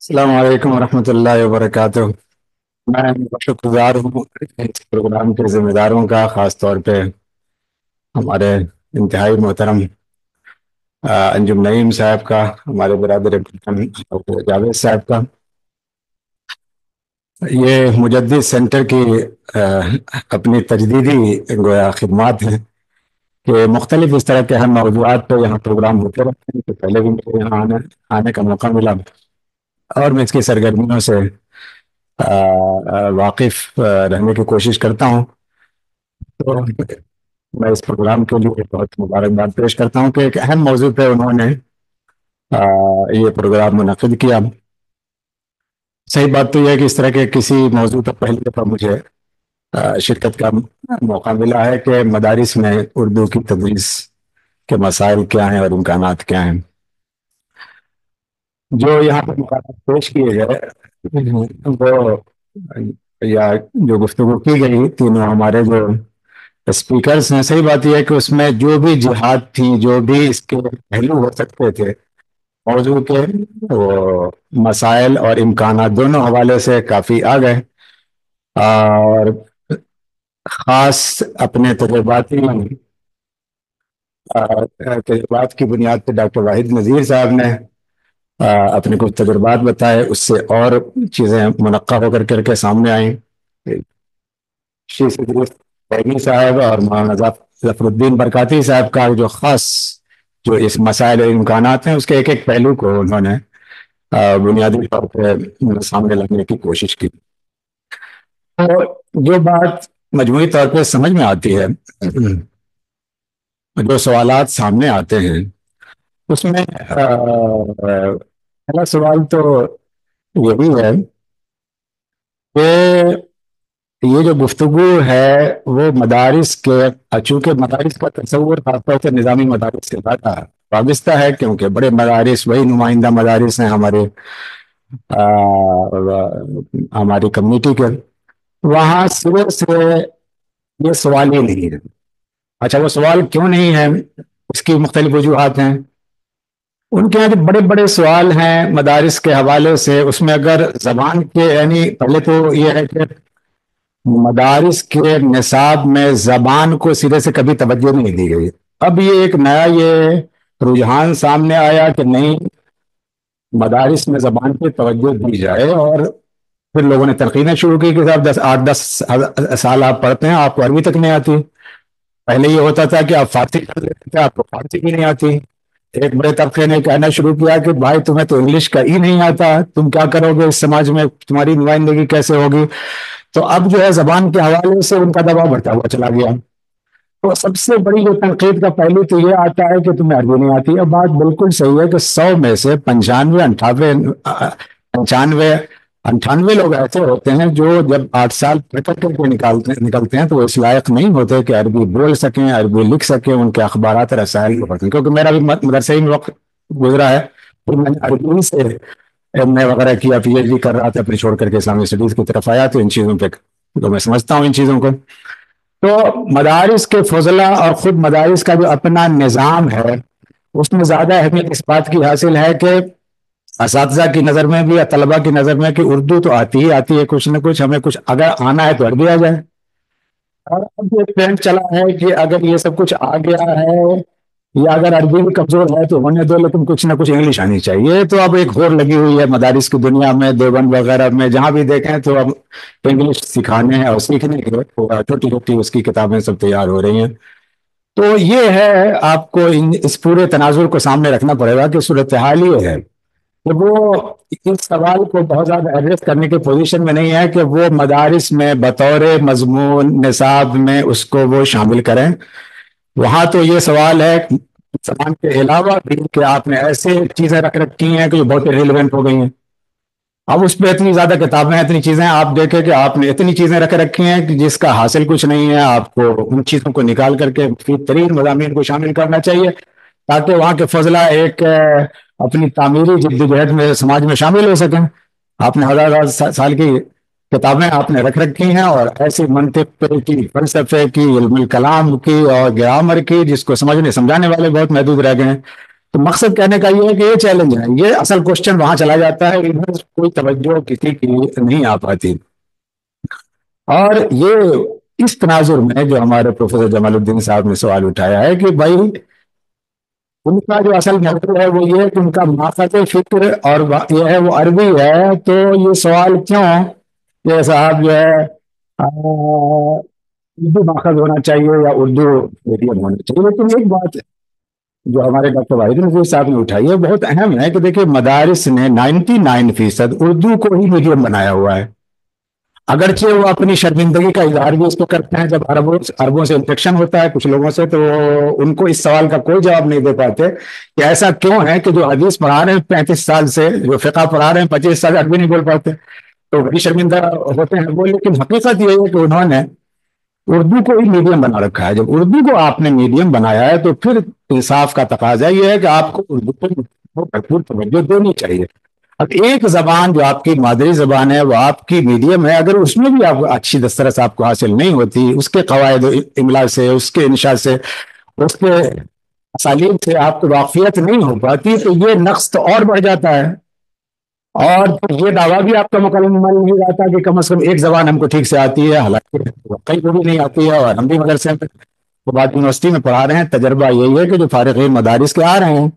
السلام علیکم ورحمۃ اللہ وبرکاتہ۔ میں شکر گزار ہوں اس پروگرام کے ذمہ داروں کا، خاص طور پہ ہمارے انتہائی محترم انجم نعیم صاحب کا، ہمارے برادر جاوید صاحب کا۔ یہ مجدد سینٹر کی آ، اپنی تجدیدی گویا خدمات ہیں کہ مختلف اس طرح کے اہم موضوعات پہ یہاں پروگرام ہوتے رہتے ہیں، تو پہلے بھی مجھے یہاں آنے کا موقع ملا اور میں اس کی سرگرمیوں سے واقف رہنے کی کوشش کرتا ہوں۔ تو میں اس پروگرام کے لیے بہت مبارکباد پیش کرتا ہوں کہ ایک اہم موضوع پہ انہوں نے یہ پروگرام منعقد کیا۔ صحیح بات تو یہ ہے کہ اس طرح کے کسی موضوع پر پہلی دفعہ مجھے شرکت کا موقع ملا ہے کہ مدارس میں اردو کی تدریس کے مسائل کیا ہیں اور امکانات کیا ہیں۔ جو یہاں پر مقالات پیش کیے گئے وہ یا جو گفتگو کی گئی، تینوں ہمارے جو اسپیکرز ہیں، صحیح بات یہ ہے کہ اس میں جو بھی جہات تھی، جو بھی اس کے پہلو ہو سکتے تھے موضوع کے، وہ مسائل اور امکانات دونوں حوالے سے کافی آ گئے، اور خاص اپنے تجربات کی بنیاد پہ ڈاکٹر واحد نذیر صاحب نے اپنے کچھ تجربات بتائے، اس سے اور چیزیں منقع ہو کر کے سامنے آئیں۔ شیخ ادریس بیگی صاحب اور مولانا ظفر الدین برکاتی صاحب کا جو خاص جو اس مسائل و امکانات ہیں، اس کے ایک ایک پہلو کو انہوں نے بنیادی طور پہ سامنے لانے کی کوشش کی۔ تو جو بات مجموعی طور پہ سمجھ میں آتی ہے، جو سوالات سامنے آتے ہیں، اس میں پہلا سوال تو یہی ہے کہ یہ جو گفتگو ہے وہ مدارس کے، چونکہ مدارس کا تصور خاص طور سے نظامی مدارس سے زیادہ وابستہ ہے، کیونکہ بڑے مدارس وہی نمائندہ مدارس ہیں ہماری کمیونٹی کے، وہاں سرے سے یہ سوال ہی نہیں ہے۔ اچھا، وہ سوال کیوں نہیں ہے؟ اس کی مختلف وجوہات ہیں۔ ان کے یہاں جو بڑے بڑے سوال ہیں مدارس کے حوالے سے، اس میں اگر زبان کے، یعنی پہلے تو یہ ہے کہ مدارس کے نصاب میں زبان کو سرے سے کبھی توجہ نہیں دی گئی۔ اب یہ ایک نیا یہ رجحان سامنے آیا کہ نہیں، مدارس میں زبان پہ توجہ دی جائے، اور پھر لوگوں نے تلقینیں شروع کی کہ صاحب 8-10 سال آپ پڑھتے ہیں، آپ کو عربی تک نہیں آتی۔ پہلے یہ ہوتا تھا کہ آپ فارسی کر لیتے تھے، آپ کو فارسی بھی نہیں آتی۔ ایک بڑے طبقے نے کہنا شروع کیا کہ بھائی تمہیں تو انگلش کا ہی نہیں آتا، تم کیا کرو گے اس سماج میں، تمہاری نمائندگی کیسے ہوگی؟ تو اب جو ہے زبان کے حوالے سے ان کا دباؤ بڑھتا ہوا چلا گیا۔ تو سب سے بڑی جو تنقید کا پہلو تو یہ آتا ہے کہ تمہیں عربی نہیں آتی۔ اب بات بالکل صحیح ہے کہ 100 میں سے 95 لوگ ایسے ہوتے ہیں جو جب 8 سال پڑھ کر کے نکلتے ہیں تو وہ اس لائق نہیں ہوتے کہ عربی بول سکیں، عربی لکھ سکیں، ان کے اخبارات رسائل کو پڑھیں۔ کیونکہ میرا بھی مدرسے میں وقت گزرا ہے، پھر میں نے عربی سے ایم اے وغیرہ کیا، پی ایچ ڈی کر رہا تھا، پھر چھوڑ کر کے اسلامی اسٹڈیز کی طرف آیا، تو ان چیزوں پہ تو میں سمجھتا ہوں ان چیزوں کو۔ تو مدارس کے فضلہ اور خود مدارس کا جو اپنا نظام ہے، اس میں زیادہ اہمیت اس بات کی حاصل ہے کہ اساتذہ کی نظر میں بھی یا طلبہ کی نظر میں کہ اردو تو آتی ہی آتی ہے، کچھ نہ کچھ ہمیں کچھ اگر آنا ہے تو عربی آ جائے۔ اور اب یہ ٹرینڈ چلا ہے کہ اگر یہ سب کچھ آ گیا ہے، یا اگر عربی بھی کمزور ہے تو ہونے دو، لیکن کچھ نہ کچھ انگلش آنی چاہیے۔ تو اب ایک ہور لگی ہوئی ہے مدارس کی دنیا میں، دیوبند وغیرہ میں جہاں بھی دیکھیں تو اب انگلش سکھانے اور سیکھنے کے چھوٹی چھوٹی اس کی کتابیں سب تیار ہو رہی ہیں۔ تو یہ ہے، آپ کو اس پورے تناظر کو سامنے رکھنا پڑے گا کہ صورتحال یہ ہے کہ وہ اس سوال کو بہت زیادہ ایڈریس کرنے کی پوزیشن میں نہیں ہے کہ وہ مدارس میں بطور مضمون نصاب میں اس کو وہ شامل کریں۔ وہاں تو یہ سوال ہے زبان کے علاوہ بھی کہ آپ نے ایسے چیزیں رکھ رکھی ہیں کہ جو بہت ریلیونٹ ہو گئی ہیں۔ اب اس پہ اتنی زیادہ کتابیں، اتنی چیزیں، آپ دیکھیں کہ آپ نے اتنی چیزیں رکھ رکھی ہیں کہ جس کا حاصل کچھ نہیں ہے۔ آپ کو ان چیزوں کو نکال کر کے مفید ترین مضامین کو شامل کرنا چاہیے تاکہ وہاں کے فضلہ ایک اپنی تعمیری جدوجہد میں سماج میں شامل ہو سکیں۔ آپ نے ہزار سال کی کتابیں آپ نے رکھ رکھی ہیں، اور ایسی منطق کی، فلسفے کی، علم الکلام کی اور گرامر کی جس کو سمجھانے والے بہت محدود رہ گئے ہیں۔ تو مقصد کہنے کا یہ ہے کہ یہ چیلنج ہے، یہ اصل کوشچن وہاں چلا جاتا ہے، ادھر کوئی توجہ کسی کی نہیں آ پاتی۔ اور یہ اس تناظر میں جو ہمارے پروفیسر جمال الدین صاحب نے سوال اٹھایا ہے کہ بھائی ان کا جو اصل موضوع ہے وہ یہ ہے کہ ان کا ماخذ فکر اور یہ ہے وہ عربی ہے، تو یہ سوال کیوں یہ صاحب جو ہے اردو ماخذ ہونا چاہیے یا اردو میڈیم ہونا چاہیے؟ لیکن ایک بات جو ہمارے ڈاکٹر واحد نذیر صاحب نے اٹھائی ہے بہت اہم ہے کہ دیکھیے مدارس نے 99% اردو کو ہی میڈیم بنایا ہوا ہے، اگرچہ وہ اپنی شرمندگی کا اظہار بھی اس کو کرتے ہیں، جب عربوں سے انفیکشن ہوتا ہے کچھ لوگوں سے تو ان کو اس سوال کا کوئی جواب نہیں دے پاتے کہ ایسا کیوں ہے کہ جو حدیث پڑھا رہے ہیں 35 سال سے، جو فقہ پڑھا رہے ہیں 25 سال عربی نہیں بول پاتے، تو بڑی شرمندہ ہوتے ہیں وہ۔ لیکن حقیقت یہ ہے کہ انہوں نے اردو کو ہی میڈیم بنا رکھا ہے۔ جب اردو کو آپ نے میڈیم بنایا ہے تو پھر انصاف کا تقاضا یہ ہے کہ آپ کو اردو پر بھرپور توجہ دینی چاہیے۔ اب ایک زبان جو آپ کی مادری زبان ہے وہ آپ کی میڈیم ہے، اگر اس میں بھی آپ اچھی دسترس آپ کو حاصل نہیں ہوتی، اس کے قواعد املا سے، اس کے انشاء سے، اس کے اسالیب سے آپ کو واقفیت نہیں ہو پاتی، تو یہ نقص تو اور بڑھ جاتا ہے۔ اور یہ دعویٰ بھی آپ کا مکمل نہیں رہتا کہ کم از کم ایک زبان ہم کو ٹھیک سے آتی ہے، حالانکہ واقعی کو بھی نہیں آتی ہے، اور ہم بھی مدرسے میں وہ بات یونیورسٹی میں پڑھا رہے ہیں، تجربہ یہی ہے کہ جو فارغین مدارس کے آ رہے ہیں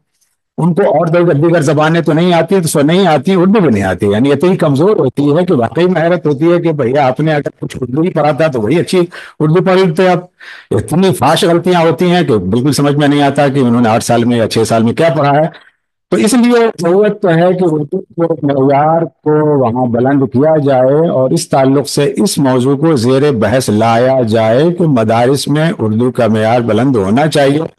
ان کو اور دیگر زبانیں تو نہیں آتی، تو سو نہیں آتی، اردو بھی نہیں آتی، یعنی اتنی کمزور ہوتی ہے کہ واقعی میں حیرت ہوتی ہے کہ بھیا آپ نے اگر کچھ اردو ہی پڑھا تھا تو وہی اچھی اردو پڑھی تو آپ اتنی فاش غلطیاں ہوتی ہیں کہ بالکل سمجھ میں نہیں آتا کہ انہوں نے 8 سال میں یا 6 سال میں کیا پڑھا ہے۔ تو اس لیے ضرورت تو ہے کہ اردو کے معیار کو وہاں بلند کیا جائے، اور اس تعلق سے اس موضوع کو زیر بحث لایا جائے کہ مدارس میں اردو کا معیار بلند ہونا چاہیے،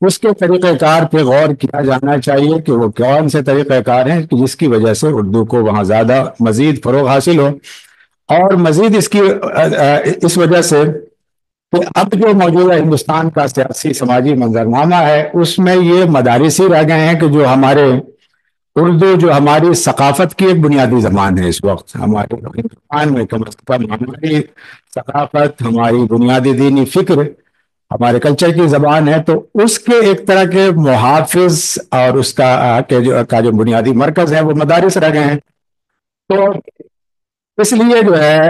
اس کے طریقہ کار پہ غور کیا جانا چاہیے کہ وہ کون سے طریقہ کار ہیں کہ جس کی وجہ سے اردو کو وہاں زیادہ مزید فروغ حاصل ہو۔ اور مزید اس وجہ سے کہ اب جو موجودہ ہندوستان کا سیاسی سماجی منظرنامہ ہے اس میں یہ مدارس ہی رہ گئے ہیں کہ جو ہمارے اردو جو ہماری ثقافت کی ایک بنیادی زبان ہے، اس وقت ہمارے ہندوستان میں کم از کم ہماری ثقافت، ہماری بنیادی دینی فکر، ہمارے کلچر کی زبان ہے، تو اس کے ایک طرح کے محافظ اور اس کا جو بنیادی مرکز ہے وہ مدارس رہ گئے ہیں۔ تو اس لیے جو ہے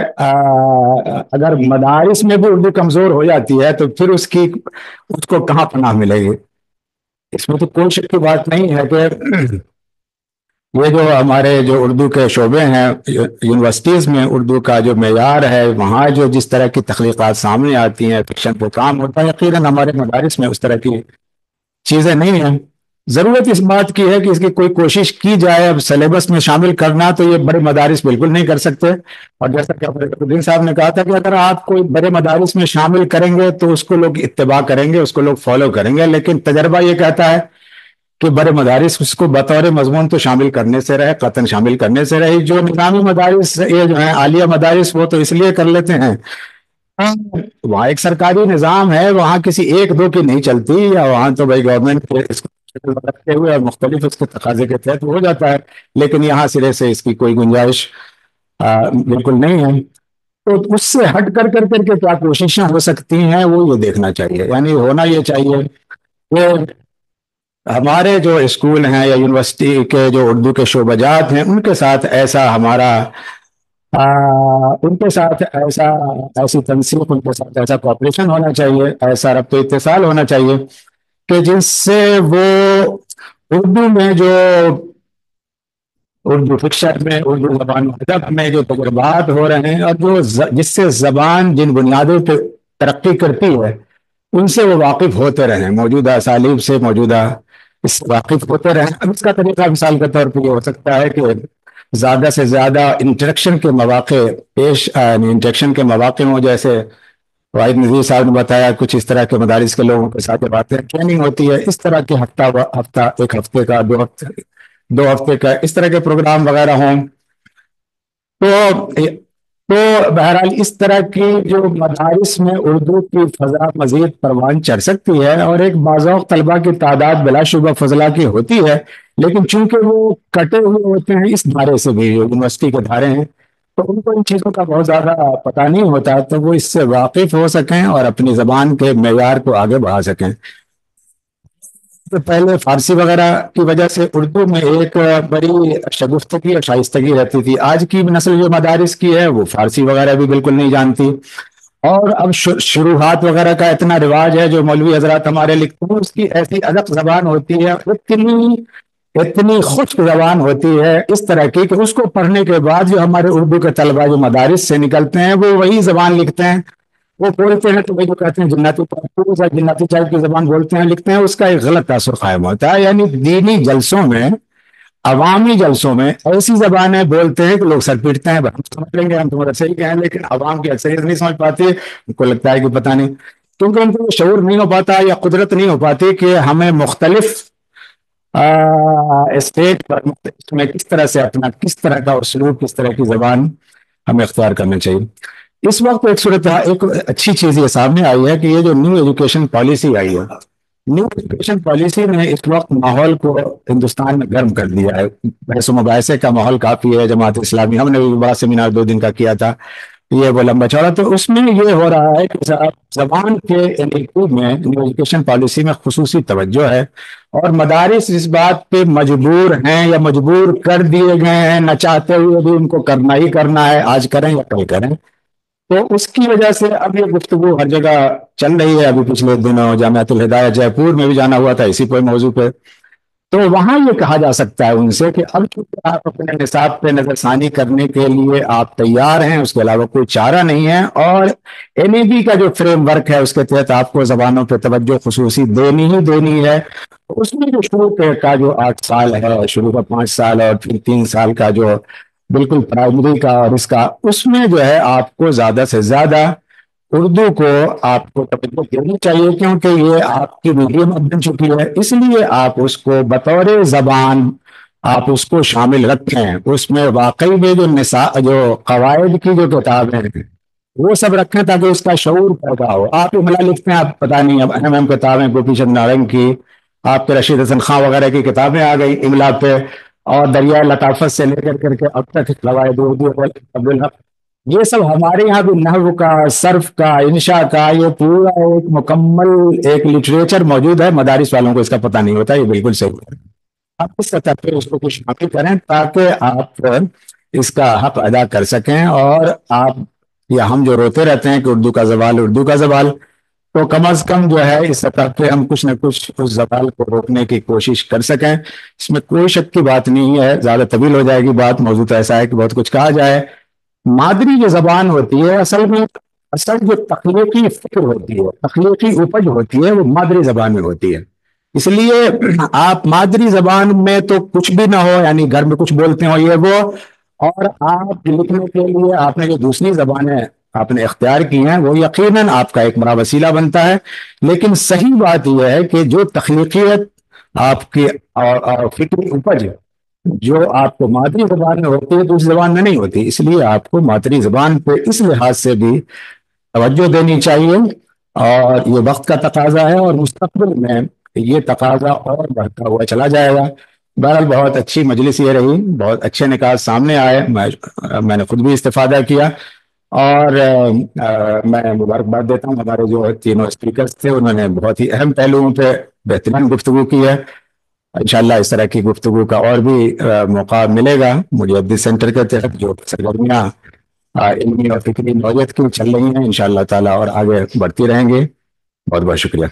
اگر مدارس میں بھی اردو کمزور ہو جاتی ہے تو پھر اس کو کہاں پناہ ملے گی؟ اس میں تو کوئی شک کی بات نہیں ہے کہ یہ جو ہمارے جو اردو کے شعبے ہیں یونیورسٹیز میں، اردو کا جو معیار ہے وہاں جو جس طرح کی تخلیقات سامنے آتی ہیں، فکشن پہ کام ہوتا ہے، یقیناً ہمارے مدارس میں اس طرح کی چیزیں نہیں ہیں۔ ضرورت اس بات کی ہے کہ اس کی کوئی کوشش کی جائے۔ اب سلیبس میں شامل کرنا تو یہ بڑے مدارس بالکل نہیں کر سکتے، اور جیسا کہ الدین صاحب نے کہا تھا کہ اگر آپ کوئی بڑے مدارس میں شامل کریں گے تو اس کو لوگ اتباع کریں گے، اس کو لوگ فالو کریں گے، لیکن تجربہ یہ کہتا ہے کہ بڑے مدارس اس کو بطور مضمون تو شامل کرنے سے رہے، قطعاً شامل کرنے سے رہے۔ جو نظامی مدارس یہ جو ہیں عالیہ مدارس وہ تو اس لیے کر لیتے ہیں، وہاں ایک سرکاری نظام ہے، وہاں کسی ایک دو کی نہیں چلتی، یا وہاں تو بھائی گورنمنٹ کے اس کو رکھتے ہوئے اور مختلف اس کے تقاضے کے تحت ہو جاتا ہے، لیکن یہاں سرے سے اس کی کوئی گنجائش بالکل نہیں ہے۔ تو اس سے ہٹ کر کے کیا کوششیں ہو سکتی ہیں وہ یہ دیکھنا چاہیے، یعنی ہونا یہ چاہیے کہ ہمارے جو اسکول ہیں یا یونیورسٹی کے جو اردو کے شعبہ جات ہیں ان کے ساتھ ان کے ساتھ ایسی تنسیق، ان کے ساتھ ایسا کوآپریشن ہونا چاہیے، ایسا ربط و اتصال ہونا چاہیے کہ جس سے وہ اردو میں جو اردو فکشن میں، اردو زبان و ادب میں جو تجربات ہو رہے ہیں، اور جس سے زبان جن بنیادوں پہ ترقی کرتی ہے ان سے وہ واقف ہوتے رہیں، موجودہ اسالیب سے، موجودہ اس سے واقف ہوتے رہیں۔ اب اس کا طریقہ مثال کے طور پہ یہ ہو سکتا ہے کہ زیادہ سے زیادہ انٹریکشن کے مواقع انٹریکشن کے مواقع ہوں، جیسے واحد نذیر صاحب نے بتایا کچھ اس طرح کے مدارس کے لوگوں کے ساتھ باتیں ٹریننگ ہوتی ہے، اس طرح کے ہفتہ ایک ہفتے کا، 2 ہفتے کا اس طرح کے پروگرام وغیرہ ہوں، تو بہرحال اس طرح کی جو مدارس میں اردو کی فضا مزید پروان چڑھ سکتی ہے، اور ایک بعض طلبہ کی تعداد بلا شبہ فضلہ کی ہوتی ہے، لیکن چونکہ وہ کٹے ہوئے ہوتے ہیں اس دھارے سے بھی، یونیورسٹی کے دھارے ہیں، تو ان کو ان چیزوں کا بہت زیادہ پتہ نہیں ہوتا، تو وہ اس سے واقف ہو سکیں اور اپنی زبان کے معیار کو آگے بڑھا سکیں۔ تو پہلے فارسی وغیرہ کی وجہ سے اردو میں ایک بڑی شگفتگی اور شائستگی رہتی تھی. آج کی نسل جو مدارس کی ہے وہ فارسی وغیرہ بھی بالکل نہیں جانتی. اور اب شروحات وغیرہ کا اتنا رواج ہے، جو مولوی حضرات ہمارے لکھتے ہیں اس کی ایسی ادب زبان ہوتی ہے، اتنی اتنی خشک زبان ہوتی ہے اس طرح کی کہ اس کو پڑھنے کے بعد جو ہمارے اردو کے طلبا جو مدارس سے نکلتے ہیں وہ وہی زبان لکھتے ہیں. وہ بولتے ہیں تو وہ جو کہتے ہیں جناتی جناتی ٹائپ کی زبان بولتے ہیں لکھتے ہیں، اس کا ایک غلط تاثر قائم ہوتا ہے. یعنی دینی جلسوں میں، عوامی جلسوں میں ایسی زبانیں بولتے ہیں کہ لوگ سر پیٹتے ہیں، ہم سمجھ لیں گے ہم تمہارا صحیح کہیں، لیکن عوام کی اکثریت نہیں سمجھ پاتی. ان کو لگتا ہے کہ پتہ نہیں، کیونکہ ان کو یہ شعور نہیں ہو پاتا یا قدرت نہیں ہو پاتی کہ ہمیں مختلف اسٹیٹ پر میں کس طرح سے اپنا، کس طرح کا اسلوب، کس طرح کی زبان ہمیں اختیار کرنا چاہیے. اس وقت ایک اچھی چیز یہ سامنے آئی ہے کہ یہ جو نیو ایجوکیشن پالیسی آئی ہے، نیو ایجوکیشن پالیسی نے اس وقت ماحول کو ہندوستان میں گرم کر دیا ہے. بحث و مباحثے کا ماحول کافی ہے. جماعت اسلامی، ہم نے بھی بڑا سیمینار 2 دن کا کیا تھا، یہ وہ لمبا چوڑا. تو اس میں یہ ہو رہا ہے کہ زبان کے میں نیو ایجوکیشن پالیسی میں خصوصی توجہ ہے، اور مدارس اس بات پہ مجبور ہیں یا مجبور کر دیے گئے ہیں، نہ چاہتے ہوئے بھی ان کو کرنا ہی کرنا ہے، آج کریں یا کل کریں. تو اس کی وجہ سے اب یہ گفتگو ہر جگہ چل رہی ہے. ابھی پچھلے دنوں جامعۃ الہدایہ جے پور میں بھی جانا ہوا تھا اسی کوئی موضوع پہ. تو وہاں یہ کہا جا سکتا ہے ان سے کہ اب چونکہ آپ اپنے نصاب پہ نظر ثانی کرنے کے لیے آپ تیار ہیں، اس کے علاوہ کوئی چارہ نہیں ہے، اور این ای بی کا جو فریم ورک ہے اس کے تحت آپ کو زبانوں پہ توجہ خصوصی دینی ہی دینی ہے. اس میں جو شروع کا جو 8 سال ہے، شروع کا 5 سال، اور پھر 3 سال کا جو بالکل پرائمری کا، اور اس میں جو ہے آپ کو زیادہ سے زیادہ اردو کو آپ کو توجہ دینی چاہیے، کیونکہ یہ آپ کی میڈیم اب بن چکی ہے. اس لیے آپ اس کو بطور زبان آپ اس کو شامل رکھیں. اس میں واقعی میں جو قواعد کی جو کتابیں ہیں وہ سب رکھیں تاکہ اس کا شعور پیدا ہو. آپ املا لکھتے ہیں، آپ پتہ نہیں اب اہم کتابیں گوپی چند نارنگ کی، آپ کے رشید حسن خان وغیرہ کی کتابیں آ گئی املا پہ، اور دریائے لطافت سے لے کر کے اب تک قواعد اردو عبدالحق، یہ سب ہمارے یہاں بھی نحو کا، صرف کا، انشاء کا یہ پورا ایک مکمل ایک لٹریچر موجود ہے. مدارس والوں کو اس کا پتہ نہیں ہوتا. یہ بالکل صحیح ہے. آپ اس سطح پہ اس کو کچھ شامل کریں تاکہ آپ اس کا حق ادا کر سکیں. اور آپ یا ہم جو روتے رہتے ہیں کہ اردو کا زوال، اردو کا زوال، تو کم از کم جو ہے اس سطح پہ ہم کچھ نہ کچھ اس زوال کو روکنے کی کوشش کر سکیں. اس میں کوئی شک کی بات نہیں ہے. زیادہ طویل ہو جائے گی بات، موضوع تو ایسا ہے کہ بہت کچھ کہا جائے. مادری جو زبان ہوتی ہے اصل جو تخلیقی فکر ہوتی ہے، تخلیقی اپج ہوتی ہے، وہ مادری زبان میں ہوتی ہے. اس لیے آپ مادری زبان میں تو کچھ بھی نہ ہو، یعنی گھر میں کچھ بولتے ہو یہ وہ، اور آپ لکھنے کے لیے آپ نے جو دوسری زبانیں آپ نے اختیار کی ہیں وہ یقیناً آپ کا ایک بڑا وسیلہ بنتا ہے. لیکن صحیح بات یہ ہے کہ جو تخلیقیت آپ کی اور فکری اپج جو آپ کو مادری زبان میں ہوتی ہے دوسری زبان میں نہیں ہوتی. اس لیے آپ کو مادری زبان پہ اس لحاظ سے بھی توجہ دینی چاہیے، اور یہ وقت کا تقاضا ہے، اور مستقبل میں یہ تقاضا اور بڑھتا ہوا چلا جائے گا. بہرحال بہت اچھی مجلس یہ رہی، بہت اچھے نکات سامنے آئے. میں نے خود بھی استفادہ کیا، اور میں مبارکباد دیتا ہوں ہمارے جو تینوں اسپیکرز تھے، انہوں نے بہت ہی اہم پہلوؤں پہ بہترین گفتگو کی ہے. انشاءاللہ اس طرح کی گفتگو کا اور بھی موقع ملے گا. مجھے سینٹر کے تحت جو سرگرمیاں علمی اور فکری نوعیت کی چل رہی ہیں انشاءاللہ تعالی اور آگے بڑھتی رہیں گے. بہت بہت شکریہ.